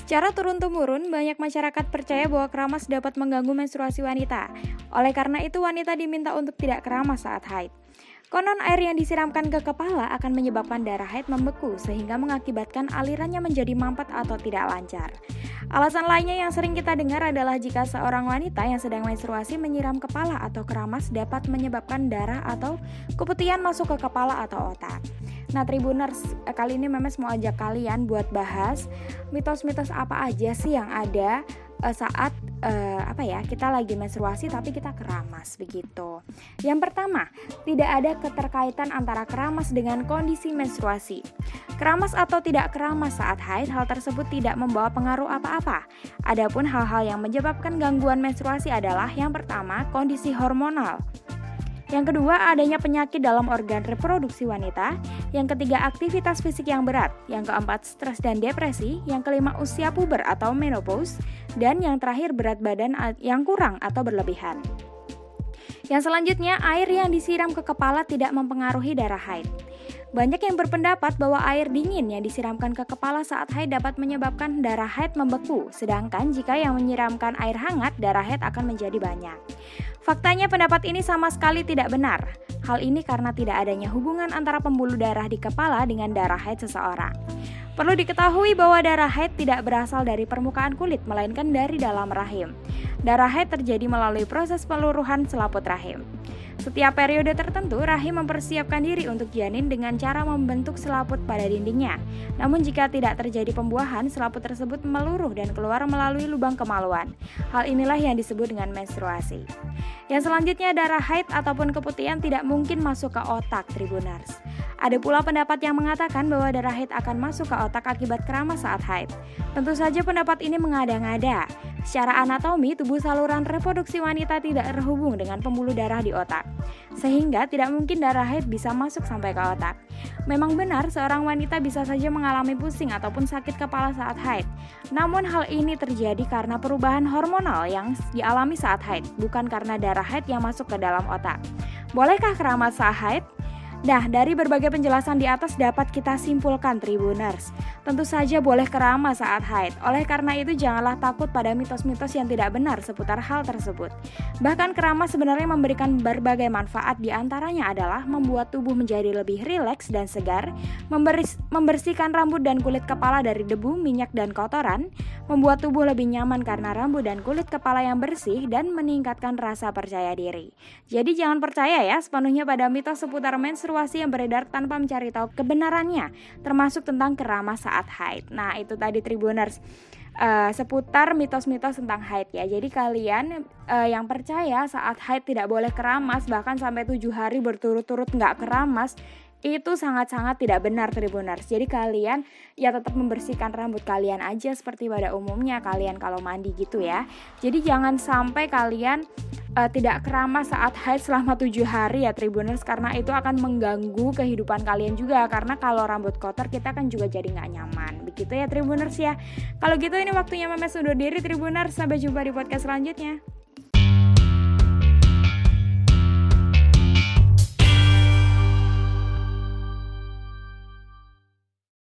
Secara turun-temurun, banyak masyarakat percaya bahwa keramas dapat mengganggu menstruasi wanita. Oleh karena itu, wanita diminta untuk tidak keramas saat haid. Konon air yang disiramkan ke kepala akan menyebabkan darah haid membeku sehingga mengakibatkan alirannya menjadi mampet atau tidak lancar. Alasan lainnya yang sering kita dengar adalah jika seorang wanita yang sedang menstruasi menyiram kepala atau keramas dapat menyebabkan darah atau keputihan masuk ke kepala atau otak. Nah, Tribuners, kali ini Memes mau ajak kalian buat bahas mitos-mitos apa aja sih yang ada saat kita lagi menstruasi tapi kita keramas begitu. Yang pertama, tidak ada keterkaitan antara keramas dengan kondisi menstruasi. Keramas atau tidak keramas saat haid, hal tersebut tidak membawa pengaruh apa-apa. Adapun hal-hal yang menyebabkan gangguan menstruasi adalah yang pertama, kondisi hormonal. Yang kedua, adanya penyakit dalam organ reproduksi wanita. Yang ketiga, aktivitas fisik yang berat. Yang keempat, stres dan depresi. Yang kelima, usia puber atau menopause. Dan yang terakhir, berat badan yang kurang atau berlebihan. Yang selanjutnya, air yang disiram ke kepala tidak mempengaruhi darah haid. Banyak yang berpendapat bahwa air dingin yang disiramkan ke kepala saat haid dapat menyebabkan darah haid membeku. Sedangkan jika yang menyiramkan air hangat, darah haid akan menjadi banyak. Faktanya pendapat ini sama sekali tidak benar. Hal ini karena tidak adanya hubungan antara pembuluh darah di kepala dengan darah haid seseorang. Perlu diketahui bahwa darah haid tidak berasal dari permukaan kulit, melainkan dari dalam rahim. Darah haid terjadi melalui proses peluruhan selaput rahim. Setiap periode tertentu, rahim mempersiapkan diri untuk janin dengan cara membentuk selaput pada dindingnya. Namun jika tidak terjadi pembuahan, selaput tersebut meluruh dan keluar melalui lubang kemaluan. Hal inilah yang disebut dengan menstruasi. Yang selanjutnya, darah haid ataupun keputihan tidak mungkin masuk ke otak, Tribuners. Ada pula pendapat yang mengatakan bahwa darah haid akan masuk ke otak akibat keramas saat haid. Tentu saja pendapat ini mengada-ngada. Secara anatomi, tubuh saluran reproduksi wanita tidak terhubung dengan pembuluh darah di otak, sehingga tidak mungkin darah haid bisa masuk sampai ke otak. Memang benar, seorang wanita bisa saja mengalami pusing ataupun sakit kepala saat haid. Namun hal ini terjadi karena perubahan hormonal yang dialami saat haid, bukan karena darah haid yang masuk ke dalam otak. Bolehkah keramas saat haid? Nah, dari berbagai penjelasan di atas dapat kita simpulkan, Tribuners. Tentu saja boleh keramas saat haid. Oleh karena itu, janganlah takut pada mitos-mitos yang tidak benar seputar hal tersebut. Bahkan keramas sebenarnya memberikan berbagai manfaat, di antaranya adalah membuat tubuh menjadi lebih rileks dan segar, membersihkan rambut dan kulit kepala dari debu, minyak, dan kotoran, membuat tubuh lebih nyaman karena rambut dan kulit kepala yang bersih, dan meningkatkan rasa percaya diri. Jadi jangan percaya ya sepenuhnya pada mitos seputar menstruasi yang beredar tanpa mencari tahu kebenarannya, termasuk tentang keramas saat haid. Nah, itu tadi Tribuners seputar mitos-mitos tentang haid ya. Jadi kalian yang percaya saat haid tidak boleh keramas, bahkan sampai 7 hari berturut-turut nggak keramas, itu sangat-sangat tidak benar, Tribuners. Jadi kalian ya tetap membersihkan rambut kalian aja seperti pada umumnya kalian kalau mandi gitu ya. Jadi jangan sampai kalian tidak keramas saat haid selama 7 hari ya, Tribuners, karena itu akan mengganggu kehidupan kalian juga. Karena kalau rambut kotor kita kan juga jadi nggak nyaman. Begitu ya, Tribuners ya. Kalau gitu ini waktunya Memes undur diri, Tribuners. Sampai jumpa di podcast selanjutnya.